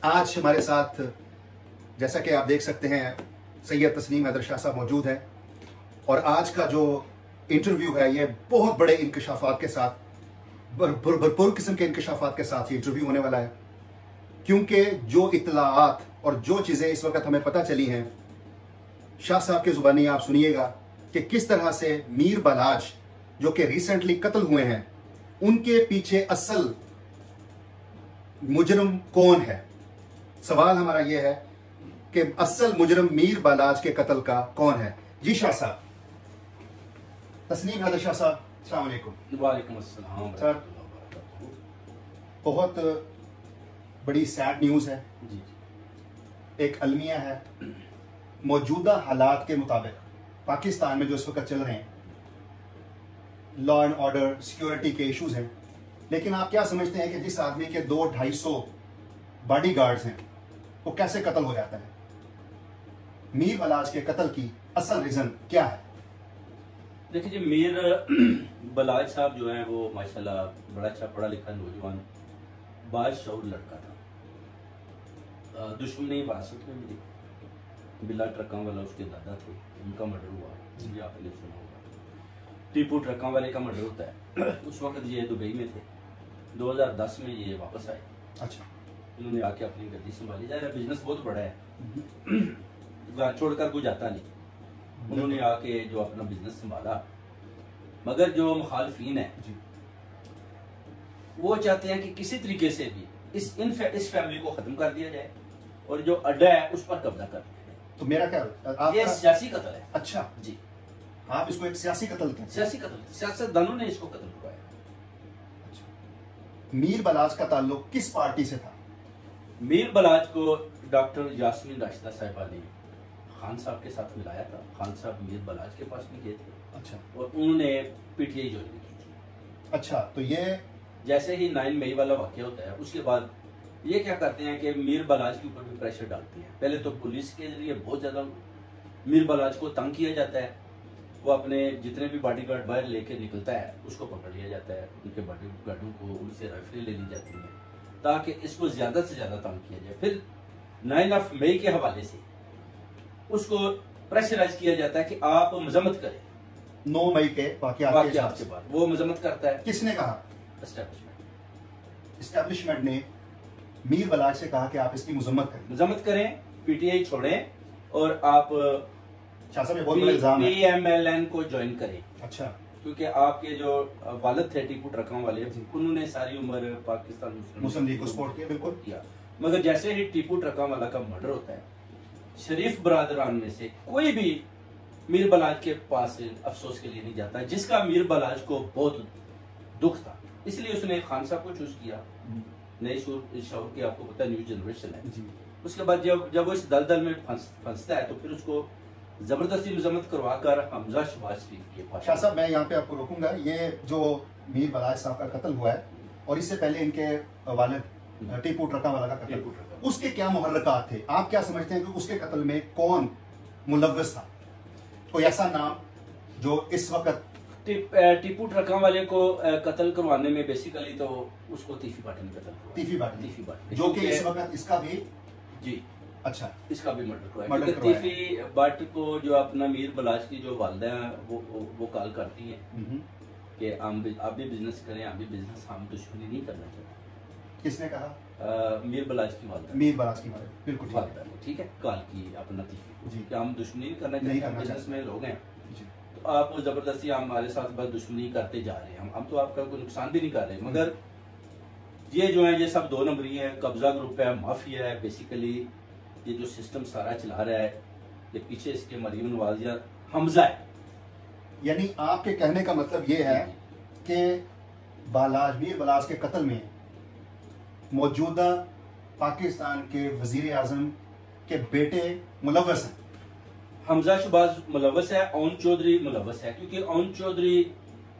आज हमारे साथ जैसा कि आप देख सकते हैं सैयद तस्नीम हैदर शाह साहब मौजूद हैं और आज का जो इंटरव्यू है ये बहुत बड़े इंकशाफात के साथ भरपूर किस्म के इंकशाफात के साथ ये इंटरव्यू होने वाला है, क्योंकि जो इत्तलाआत और जो चीज़ें इस वक्त हमें पता चली हैं शाह साहब की ज़ुबानी आप सुनिएगा कि किस तरह से मीर बलाज जो कि रिसेंटली कत्ल हुए हैं उनके पीछे असल मुजरम कौन है। सवाल हमारा यह है कि असल मुजरम मीर बलाज के कत्ल का कौन है। जी शाह साहब, तस्नीम हैदर शाह साहब, अस्सलाम वालेकुम। वालेकुम अस्सलाम। सर, बहुत बड़ी सैड न्यूज़ है, जी एक अलमिया है। मौजूदा हालात के मुताबिक पाकिस्तान में जो इस वक्त चल रहे हैं, लॉ एंड ऑर्डर, सिक्योरिटी के इश्यूज हैं, लेकिन आप क्या समझते हैं कि जिस आदमी के 200-250 बॉडीगार्ड्स हैं वो कैसे कत्ल हो जाता है? मीर बलाज के कत्ल की असल रीजन क्या है? देखिए जी, मीर बलाज साहब जो हैं वो माशाल्लाह बड़ा अच्छा पढ़ा लिखा नौजवान बाशऊर लड़का था। दुश्मनी वारसत में मिली। बिला ट्रकों वाला उसके दादा थे, उनका मर्डर हुआ, ये आपने सुना होगा। टीपू ट्रकों वाले का मर्डर होता है। उस वक्त ये दुबई में थे, 2010 में ये वापस आए। अच्छा, इन्होंने आके अपनी गद्दी संभाली। जा रहा बिजनेस बहुत बड़ा है, छोड़कर कोई जाता नहीं। उन्होंने आके जो अपना बिजनेस संभाला, मगर जो मुखालफीन है वो चाहते हैं कि किसी तरीके से भी इस फैमिली को खत्म कर दिया जाए और जो अड्डा है उस पर कब्जा कर दिया जाए। तो मेरा क्या ये सियासी कत्ल है। अच्छा जी, आप इसको एक सियासी कत्ल कहते हैं? सियासी कत्ल, सियासतदानों ने इसको कत्ल करवाया। अच्छा, मीर बलाज का ताल्लुक किस पार्टी से था? मीर बलाज को डॉक्टर यास्मीन राशिदा साहिबा ने खान साहब के साथ मिलाया था। खान साहब मीर बलाज के पास भी गए थे। अच्छा, और उन्होंने पीटीआई ज्वाइन भी की थी। अच्छा, तो ये जैसे ही 9 मई वाला वाकया होता है उसके बाद ये क्या करते हैं कि मीर बलाज के ऊपर भी प्रेशर डालते हैं। पहले तो पुलिस के जरिए बहुत ज्यादा मीर बलाज को तंग किया जाता है। वो अपने जितने भी बॉडीगार्ड बाहर लेके निकलता है उसको पकड़ लिया जाता है, उनके बॉडीगार्डों को उनसे राइफलें ले ली जाती हैं ताकि इसको ज्यादा से ज्यादा तंग किया जाए। फिर 9 मई के हवाले से उसको प्रेशराइज किया जाता है कि आप मजम्मत करें। 9 मई के वाकयात के बाद वो मजम्मत करता है। किसने कहा? एस्टेब्लिशमेंट। एस्टेब्लिशमेंट ने मीर बलाज से कहा कि आप इसकी मजम्मत करें, पीटीआई छोड़ें और आप शाह साहब बहुत बड़ा इल्जाम है, पीएमएलएन को ज्वाइन करें। अच्छा, क्योंकि आपके जो वालिद थे टीपू ट्रकों वाले, उन्होंने सारी उम्र पाकिस्तान मुस्लिम लीग को सपोर्ट किया, बिल्कुल किया। मगर जैसे ही टीपू ट्रकों वाला का मर्डर होता है, शरीफ बरादरान में से कोई भी मीर बलाज के पास अफसोस के लिए नहीं जाता, जिसका मीर बलाज को बहुत दुख था। इसलिए उसने खान साहब को चूज किया। नई शौर की आपको पता है, न्यू जनरेशन है। उसके बाद जब वो इस दलदल में फंसता है तो फिर उसको जबरदस्ती मजम्मत करवा कर हमजा शहबाज शरीफ के पास। शाह साहब, मैं यहाँ पे आपको रोकूंगा। ये जो मीर बलाज साहब का कत्ल हुआ है और इससे पहले इनके वालिद टीपू ट्रका वाला का कत्ल, उसके क्या मुहर्रकात थे? आप क्या समझते हैं कि उसके कत्ल में कौन मुलव्वस था? कोई ऐसा नाम जो इस वक्त टीपू ट्रका वाले को कत्ल करवाने में बेसिकली तो उसको तीफी बाटी ने कत्ल करवाया। तीफी बाटी जो कि इस वक्त इसका भी जी, अच्छा, इसका भी मर्डर करवाया। तीफी बाटी को जो अपना मीर बलाज की जो वालदा है वो कॉल करती है कि आप भी बिजनेस करें, आप भी बिजनेस, हम दुश्मनी नहीं करना चाहते। किसने कहा? मीर बलाज की वालदा। मीर बलाज की वालदा, बिल्कुल वालदा, ठीक है, कॉल की अपना तीफी जी कि हम दुश्मनी नहीं करना चाहते, बिजनेस में लोग हैं, तो आप जबरदस्ती हमारे साथ बस दुश्मनी करते जा रहे हैं। हम तो आपका कोई नुकसान भी नहीं कर रहे। मगर ये जो है ये सब 2 नंबरी है, कब्जा ग्रुप है, माफिया है। बेसिकली ये जो सिस्टम सारा चला रहा है, ये पीछे इसके मरीम नवाज या हमजा है। यानी आपके कहने का मतलब ये है कि मीर बलाज के कत्ल में मौजूदा पाकिस्तान के वजीर आजम के बेटे मुलव्वस हैं। हमजा शहबाज मुलव्वस है, ओन चौधरी मुलव्वस है, क्योंकि ओन चौधरी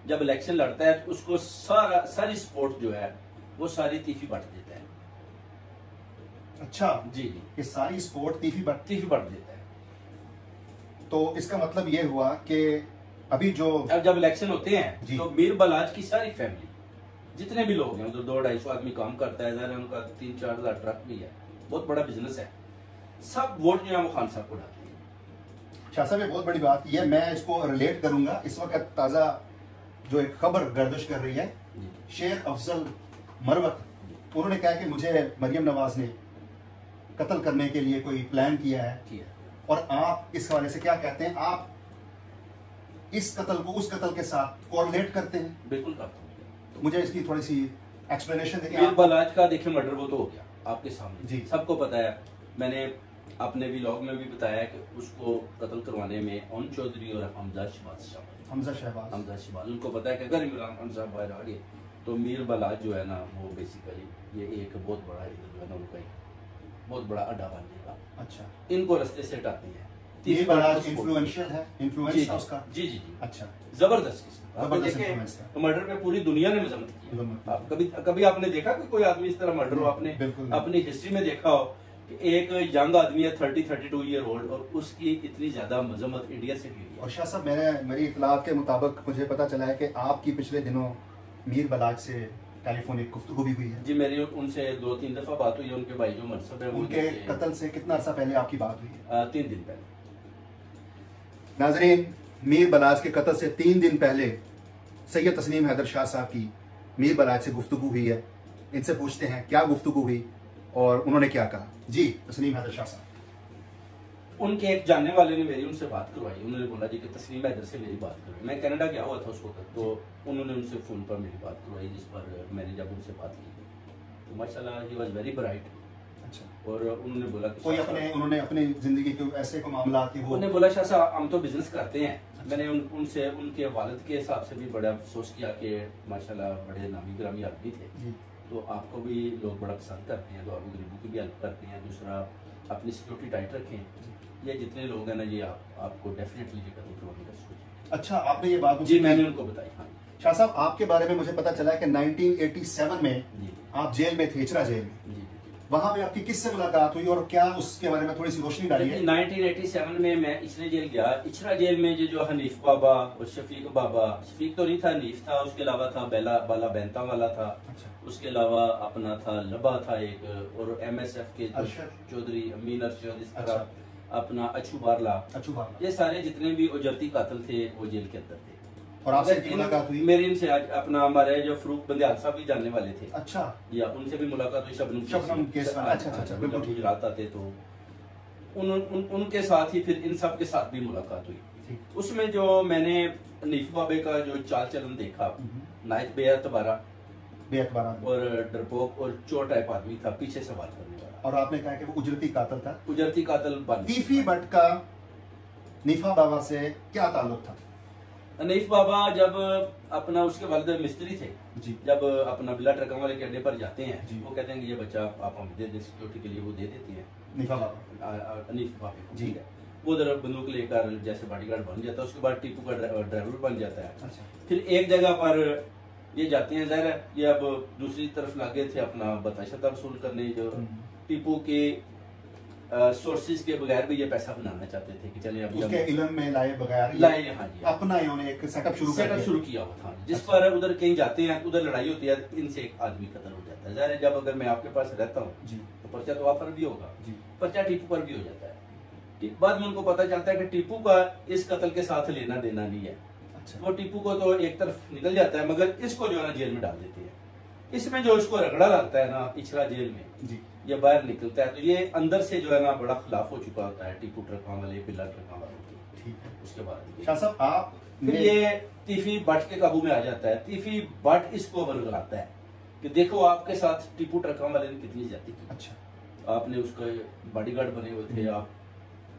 जब इलेक्शन लड़ता है तो उसको सारी सपोर्ट जो है वो सारी तीफी बांट देता है। अच्छा जी जी, ये सारी सपोर्ट तीफी बांट देता है। तो इसका मतलब ये हुआ कि अभी जो अब जब इलेक्शन होते हैं तो मीर बलाज की सारी फैमिली जितने भी लोग हैं, तो 200-250 आदमी काम करता है, उनका 3-4 हज़ार ट्रक भी है, बहुत बड़ा बिजनेस है, सब वोट जो है वो खान साहब को डालते हैं। शाह साहब ये बहुत बड़ी बात है, मैं इसको रिलेट करूंगा। इस वक्त ताज़ा जो एक खबर गर्दिश कर रही है, शेख अफजल मरवत, उन्होंने कहा कि मुझे मरियम नवाज ने कत्ल करने के लिए कोई प्लान किया है, और आप इस हवाले से क्या कहते हैं? आप इस कत्ल को उस कत्ल के साथ कोरिलेट करते हैं? बिल्कुल करता हूँ। तो मुझे इसकी थोड़ी सी एक्सप्लेनेशन दें। मीर बलाज का देखिए मर्डर वो तो हो गया आपके सामने जी, सबको पता है। मैंने अपने व्लॉग में भी बताया कि उसको कत्ल करवाने में ओन चौधरी और हमजा शहबाज उनको पता है कि अगर इमरान खान साहब बाहर आ गए तो मीर बलाज जो है ना वो बेसिकली ये एक बहुत बड़ा जो है ना वो कहीं बहुत बड़ा अड्डा बन जाएगा। अच्छा, इनको रास्ते से हटाती है। मीर बलाज इन्फ्लुएंशियल है, इन्फ्लुएंस उसका। जी जी जी, अच्छा, जबरदस्त इन्फ्लुएंस है। तो मर्डर पे पूरी दुनिया ने मजम्मत की। आप कभी आपने देखा कि कोई आदमी इस तरह मर्डर हो? आपने अपनी हिस्ट्री में देखा हो कि एक यंग आदमी है 30-32 ईयर ओल्ड और उसकी इतनी ज्यादा मजम्मत इंडिया से की है। और शाह साहब मेरी इतलात के मुताबिक मुझे पता चला है कि आपकी पिछले दिनों मीर बलाज से टेलीफोनिक गुफ्तगू भी हुई है। जी, मेरी उनसे 2-3 दफा बात हुई है। उनके भाई जो मनसब है उनके कत्ल से कितना अर्सा पहले आपकी बात हुई है? 3 दिन पहले। नाजरीन, मीर बलाज के कत्ल से 3 दिन पहले सैयद तस्नीम हैदर शाह साहब की मीर बलाज से गुफ्तगू हुई है। इनसे पूछते हैं क्या गुफ्तगू हुई और उन्होंने क्या कहा। जी, तस्नीम हैदर शाह साहब। उनके एक जानने वाले ने मेरी उनसे बात करवाई। उन्होंने बोला जी कि तस्नीम हैदर से मेरी बात करवाई। मैं कनाडा गया हुआ था उस वक्त, तो उन्होंने उनसे फ़ोन पर मेरी बात करवाई, जिस पर मैंने जब उनसे बात की तो माशाल्लाह ही वाज वेरी ब्राइट। अच्छा, और उन्होंने बोला कि उन्होंने अपनी जिंदगी के ऐसे को मामला की वो उन्होंने बोला शाह साहब हम तो बिजनेस करते हैं। अच्छा। मैंने उनसे उनके वालिद के हिसाब से भी बड़ा अफसोस किया कि माशाल्लाह बड़े नामी ग्रामी आदमी थे, तो आपको भी लोग बड़ा पसंद करते हैं, तो आप गरीबों की भी हेल्प करते हैं। दूसरा अपनी सिक्योरिटी टाइट रखें। ये जितने लोग हैं ना ये आपको डेफिनेटली ये कदम करवाने का सोचें। अच्छा, आपने ये बात जी मैंने उनको बताई। हाँ शाह साहब, आपके बारे में मुझे पता चला है कि 1987 में आप जेल में थे, इचरा जेल में। जी, वहां पे आपकी किससे मुलाकात हुई और क्या उसके बारे में थोड़ी सी रोशनी डालिए। 1987 में मैं इचरा जेल गया। इचरा जेल में जो हनीफ बाबा और शफीक बाबा, शफीक तो नहीं था, हनीफ था, उसके अलावा था बाला बैंता वाला था। अच्छा। उसके अलावा अपना था लबा था एक, और MSF के चौधरी अमीन अरशद, इस तरह अपना अच्छू बारला, ये सारे जितने भी उजरती कातिल थे वो जेल के अंदर थे। और आपसे मुलाकात हुई? मेरी इनसे आज अपना हमारे जो फरूक बंदियाल साहब भी जानने वाले थे। अच्छा, या उनसे भी मुलाकात हुई। शबनम केस। अच्छा, बिल्कुल ठीक। आते तो उनके साथ ही फिर इन सब के साथ भी मुलाकात हुई। उसमें जो मैंने हनीफ बाबे का जो चाल चलन देखा, नायत बेअतबारा और डरपोक और चोर टाइप आदमी था, पीछे सवाल करने वाला। और आपने कहा कि वो उजरती कातिल था। उजरती कातिल तीफी भट्ट का नीफा बाबा से क्या ताल्लुक था? हनीफ बाबा जब अपना उसके वालिद मिस्त्री थे जी, जब अपना बिला ट्रक वाले के अड्डे पर जाते हैं जी, वो कहते हैं कि ये बच्चा आप हम दे दें सिक्योरिटी के लिए, वो दे देती है नीफा बाबा, हनीफ बाबा को जी। वो उधर बंदूक लेकर जैसे बॉडीगार्ड बन जाता है, उसके बाद टीपू का ड्राइवर बन जाता है। अच्छा। फिर एक जगह पर ये जाते हैं, ज़ाहिर है ये अब दूसरी तरफ लागे थे अपना बताशा वसूल करने, जो टीपू के सोर्सेज के बगैर भी ये पैसा बनाना चाहते थे कि चले अभी उसके इल्म में लाए बगैर हाँ जी अपना इन्होंने एक सेटअप शुरू किया हुआ था, जिस पर उधर कहीं जाते हैं उधर लड़ाई होती है, इनसे एक आदमी कत्ल हो जाता है। ज़ाहिर है जब अगर मैं आपके पास रहता हूँ तो पर्चा तो आप पर भी होगा, पर्चा टीपू पर भी हो जाता है। बाद में उनको पता चलता है कि टीपू का इस कत्ल के साथ लेना देना नहीं है। वो टीपू को तो एक तरफ निकल जाता है, मगर इसको जो है ना जेल में डाल देते हैं। इसमें जो इसको रगड़ा लगता है ना इचरा जेल में, ये बाहर निकलता है तो ये अंदर से जो है ना बड़ा खिलाफ हो चुका होता है टीपू ट्रकों वाले, बिल्ला ट्रकों वालों की। ठीक है, उसके बाद शाह साहब आप फिर ये तीफी बट के काबू में आ जाता है। तीफी बट इसको बरगलाता है कि देखो आपके साथ टीपू ट्रकों वाले ने कितनी ज्यादती की। अच्छा, आपने उसका बॉडीगार्ड बने हुए थे आप,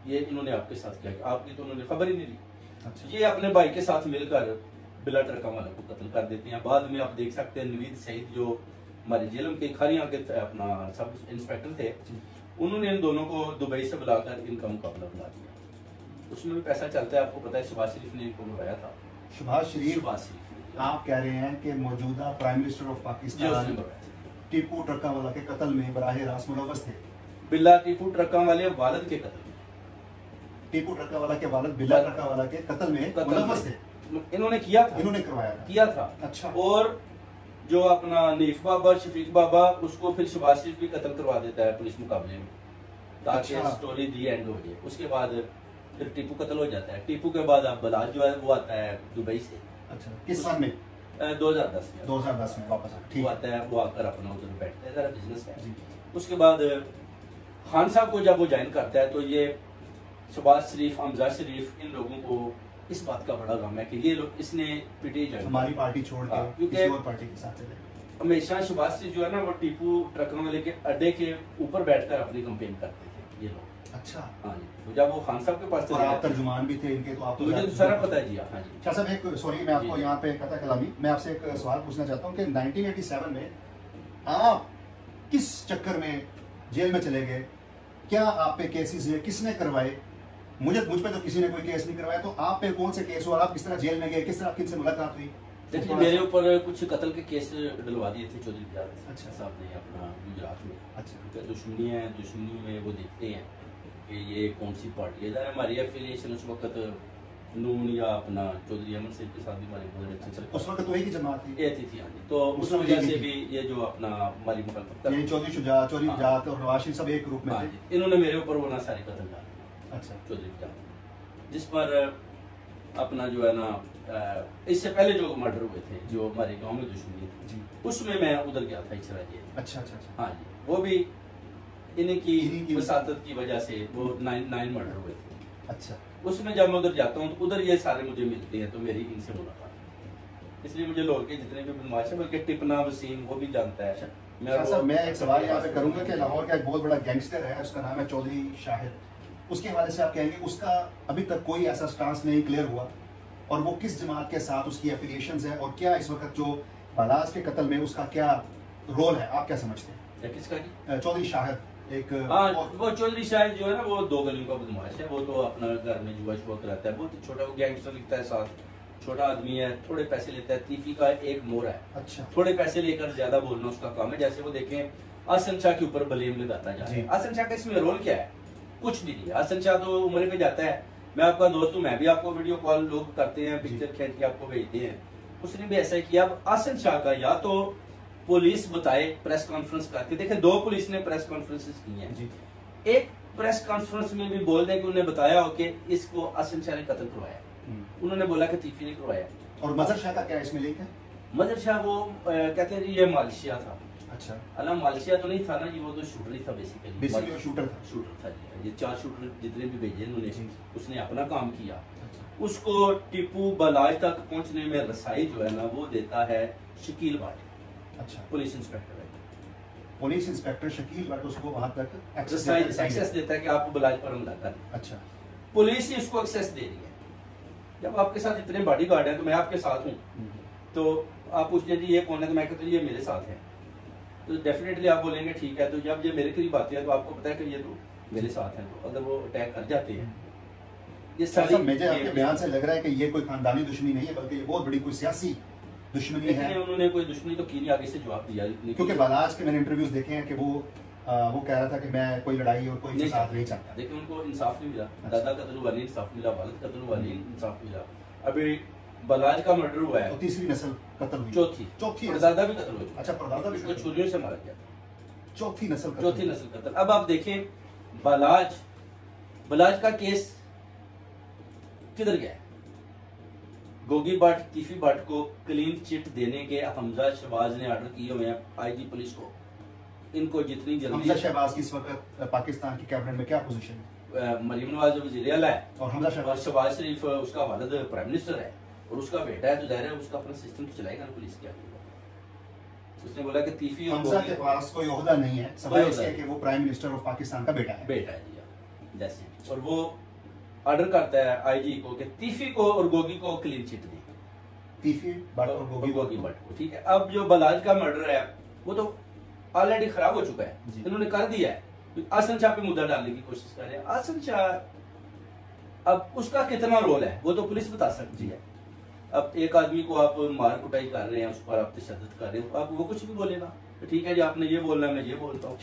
ये इन्होंने आपके साथ किया, आपकी तो उन्होंने खबर ही नहीं ली। अच्छा। ये अपने भाई के साथ मिलकर बिला ट्रकों वाले को कत्ल कर देते हैं। बाद में आप देख सकते हैं नवीद सईद जो हमारे जेलम के खारियां के अपना सब इंस्पेक्टर थे, उन्होंने इन दोनों को दुबई से बुलाकर इनका मुकाबला बुला दिया। उसमें भी पैसा चलता है, आपको पता है शहबाज शरीफ ने इनको बुलाया था। शहबाज शरीफ आप कह रहे हैं कि मौजूदा prime minister of Pakistan Tipu ट्रकों वाला के कत्ल में बराह रास्त मुलव्वस थे। बिल्ला टीपू ट्रकों वाले वालिद के कत्ल में, टीपू ट्रकों वाला के वालिद बिल्ला ट्रकों वाला के कत्ल में मुलव्वस थे। इन्होंने किया था, इन्होंने करवाया किया था। अच्छा। और जो अपना नीफ बाबा, शफीक बाबा, उसको फिर शहबाज शरीफ भी कत्ल करवा देता है पुलिस मुकाबले में, ताकि स्टोरी दी एंड हो जाए। उसके बाद फिर टीपू कत्ल हो जाता है। टीपू के बाद अब बलाज जो है वो आता है दुबई से। अच्छा, किस साल में? 2010 में वापस वो आता है, वो आकर अपना उधर बैठता है, जरा बिजनेस है। उसके बाद खान साहब को जब वो ज्वाइन करता है तो ये शहबाज शरीफ, हमजा शरीफ, इन लोगों को इस बात का बड़ा गम है कि ये लोग, इसने पीटी ज्वाइन, हमारी पार्टी छोड़ के किसी और पार्टी के साथ चले। हमेशा शहबाज शरीफ जो है ना वो टीपू ट्रकों में लेके अड्डे के ऊपर बैठकर अपनी कंपेन करते थे ये लोग। अच्छा, हाँ जी। तो जब वो खान साहब के पास और आप तर्जुमान भी थे इनके, तो आप तो मुझे तो सारा पता है जी। हाँ जी। शाह साहब, एक सॉरी मैं आपको यहाँ पे कथा कलामी, मैं आपसे एक सवाल पूछना चाहता हूँ कि 1987 में आप किस चक्कर में जेल में चले गए? क्या आप पे केसेस है, किसने करवाए? मुझ पे तो किसी ने कोई केस नहीं करवाया, तो आप पे कौन से केस हुआ? आप किस तरह जेल में गए, किस तरह किनसे मुलाकात हुई? देखिए, मेरे ऊपर कुछ कत्ल के केस डलवा दिए थे चौधरी गुजरात अच्छा साहब ने अपना गुजरात में। अच्छा, दुश्मनी है, दुश्मनी में वो देखते हैं कि ये कौन सी पार्टी है। हमारी एफिलिएशन उस वक्त नून या अपना चौधरी अमन सिंह के साथ भी हमारी बहुत अच्छी चलती, उस वक्त तो एक ही जमात थी, ये थी। हाँ जी। तो उस वजह से भी ये जो अपना हमारी मुखालफत, चौधरी शुजात, चौधरी गुजरात और नवाज शरीफ सब एक ग्रुप में थे। इन्होंने मेरे ऊपर वो ना सारी कत्ल डाली। अच्छा, चौधरी गुजरात, जिस पर अपना जो है ना इससे पहले जो मर्डर हुए थे, जो हमारे गांव में दुश्मनी थी, उसमें मैं उधर गया था इचरा जेल। अच्छा अच्छा अच्छा, हाँ जी। वो भी इन्हीं की वसातत की वजह से वो 9 मर्डर हुए थे। अच्छा, उसमें जब मैं उधर जाता हूँ तो उधर ये सारे मुझे मिलते हैं, तो मेरी इनसे मुलाकात है। इसलिए मुझे लोग के जितने भी बदमाश है, बल्कि टिपना वसीम वो भी जानता है। मैं एक सवाल यहाँ पे करूंगा कि लाहौर का एक बहुत बड़ा गैंगस्टर है, उसका नाम है चौधरी शाहिद, उसके हवाले से आप कहेंगे उसका अभी तक कोई ऐसा स्टांस नहीं क्लियर हुआ, और वो किस जमात के साथ उसकी एफिलिएशंस है, और क्या इस वक्त जो बलाज के कत्ल में उसका क्या रोल है, आप क्या समझते हैं? किसका? चौधरी शाहिद, एक वो चौधरी शाहिद जो है ना, वो 2 गलियों का बदमाश है। वो तो अपना घर में जुआ शुआ कराता है, बहुत छोटा, वो गैंगस्टर लिखता है, साथ छोटा आदमी है, थोड़े पैसे लेता है, तीफी का एक मोर है। अच्छा, थोड़े पैसे लेकर ज्यादा बोलना उसका काम है। जैसे वो देखें आसन शाह के ऊपर ब्लेम लगाता जाए। आसन शाह का इसमें रोल क्या है? कुछ भी नहीं। आसन शाह तो उम्र पे जाता है, मैं आपका दोस्त हूँ, मैं भी आपको वीडियो कॉल लोग करते हैं, पिक्चर खींच के आपको भेजते हैं, उसने भी ऐसा ही किया। अब आसन शाह का या तो पुलिस बताए प्रेस कॉन्फ्रेंस करके, देखे 2 पुलिस ने प्रेस कॉन्फ्रेंसेस की हैं, एक प्रेस कॉन्फ्रेंस में भी बोल दें कि उन्होंने बताया हो कि इसको आसन शाह ने कत्ल करवाया, उन्होंने बोला कि तीफी ने करवाया। और मजहर शाह का क्या इसमें लिंक है? मजहर शाह वो कहते हैं ये मालशिया था। अच्छा, अला मालशिया तो नहीं था ना जी, वो तो शूटर ही था बेसिकली शूटर था जी। ये 4 शूटर जितने भी भेजे उन्होंने, उसने अपना काम किया। उसको टिप्पू बलाज तक पहुंचने में रसाई जो है ना वो देता है शकील भाट। अच्छा, पुलिस इंस्पेक्टर है, पुलिस इंस्पेक्टर शकील भाट उसको वहां तक एक्सेस देता है कि आपको बलाज पर हमला करना। अच्छा, पुलिस ही उसको एक्सेस दे रही है। जब आपके साथ इतने बॉडीगार्ड हैं, तो मैं आपके साथ हूँ, तो आप पूछते हैं जी ये कौन है, तो मैं कहता हूँ ये मेरे साथ है, तो डेफिनेटली आप बोलेंगे ठीक है। तो जब ये मेरे करीब आते हैं तो आपको पता है कि ये तो मेरे साथ हैं, तो अगर वो अटैक कर जाते हैं, ये सारी मुझे आपके बयान से लग रहा है कि ये कोई खानदानी दुश्मनी नहीं है, बल्कि ये बहुत बड़ी कोई सियासी दुश्मनी है। उन्होंने कोई दुश्मनी तो की नहीं, आगे से जवाब दिया। क्योंकि बलाज के मैंने इंटरव्यूज देखे हैं कि वो कह रहा था कि मैं कोई लड़ाई और कोई फसाद नहीं चाहता। लेकिन उनको इंसाफ नहीं मिला। दादा कत्ल हुआ नहीं, इंसाफ मिला। वालिद कत्ल हुआ नहीं, इंसाफ मिला। अभी बलाज का मर्डर हुआ है, तो तीसरी नस्ल कत्ल हुई, चौथी दादा भी कत्ल हुआ। अच्छा, परदादा भी छुरियों से मारा गया। चौथी नस्ल कत्ल। अब आप देखें बलाज का केस किधर गया है? गोगी भट्ट, तीफी भट्ट को क्लीन चिट देने के हमजा शहबाज ने ऑर्डर किए हुए हैं आईजी पुलिस को। इनको जितनी जल्दी, हमजा शहबाज की इस वक्त पाकिस्तान की कैबिनेट में क्या पोजीशन है? मरीम नवाज वज़ीर आला है, और हमजा शहबाज शरीफ उसका वालिद प्राइम मिनिस्टर है, और उसका बेटा है, तो जाहिर है उसका अपना सिस्टम तो चलाएगा ना पुलिस के। उसने बोला कि तीफी हमजा के पास कोई ओहदा नहीं है, सवाल इसलिए कि वो प्राइम मिनिस्टर ऑफ पाकिस्तान का बेटा है जी। जैसे और वो ऑर्डर करता है आईजी को कि तीफी को और गोगी को क्लीन चिट दी, तीफी भट्ट और गोगी भट्ट को। ठीक है, अब जो बलाज का मर्डर है वो तो ऑलरेडी खराब हो चुका है, इन्होंने कर दिया है। आसन शाह पे मुद्दा डालने की कोशिश कर रहे हैं। आसन शाह अब उसका कितना रोल है वो तो पुलिस बता सकती है। अब एक आदमी को आप मार कुटाई कर रहे हैं, उस पर आप तशद्दुद कर रहे हो, आप वो कुछ भी बोलेगा, ठीक है जी आपने ये बोलना है, मैं ये बोलता हूँ।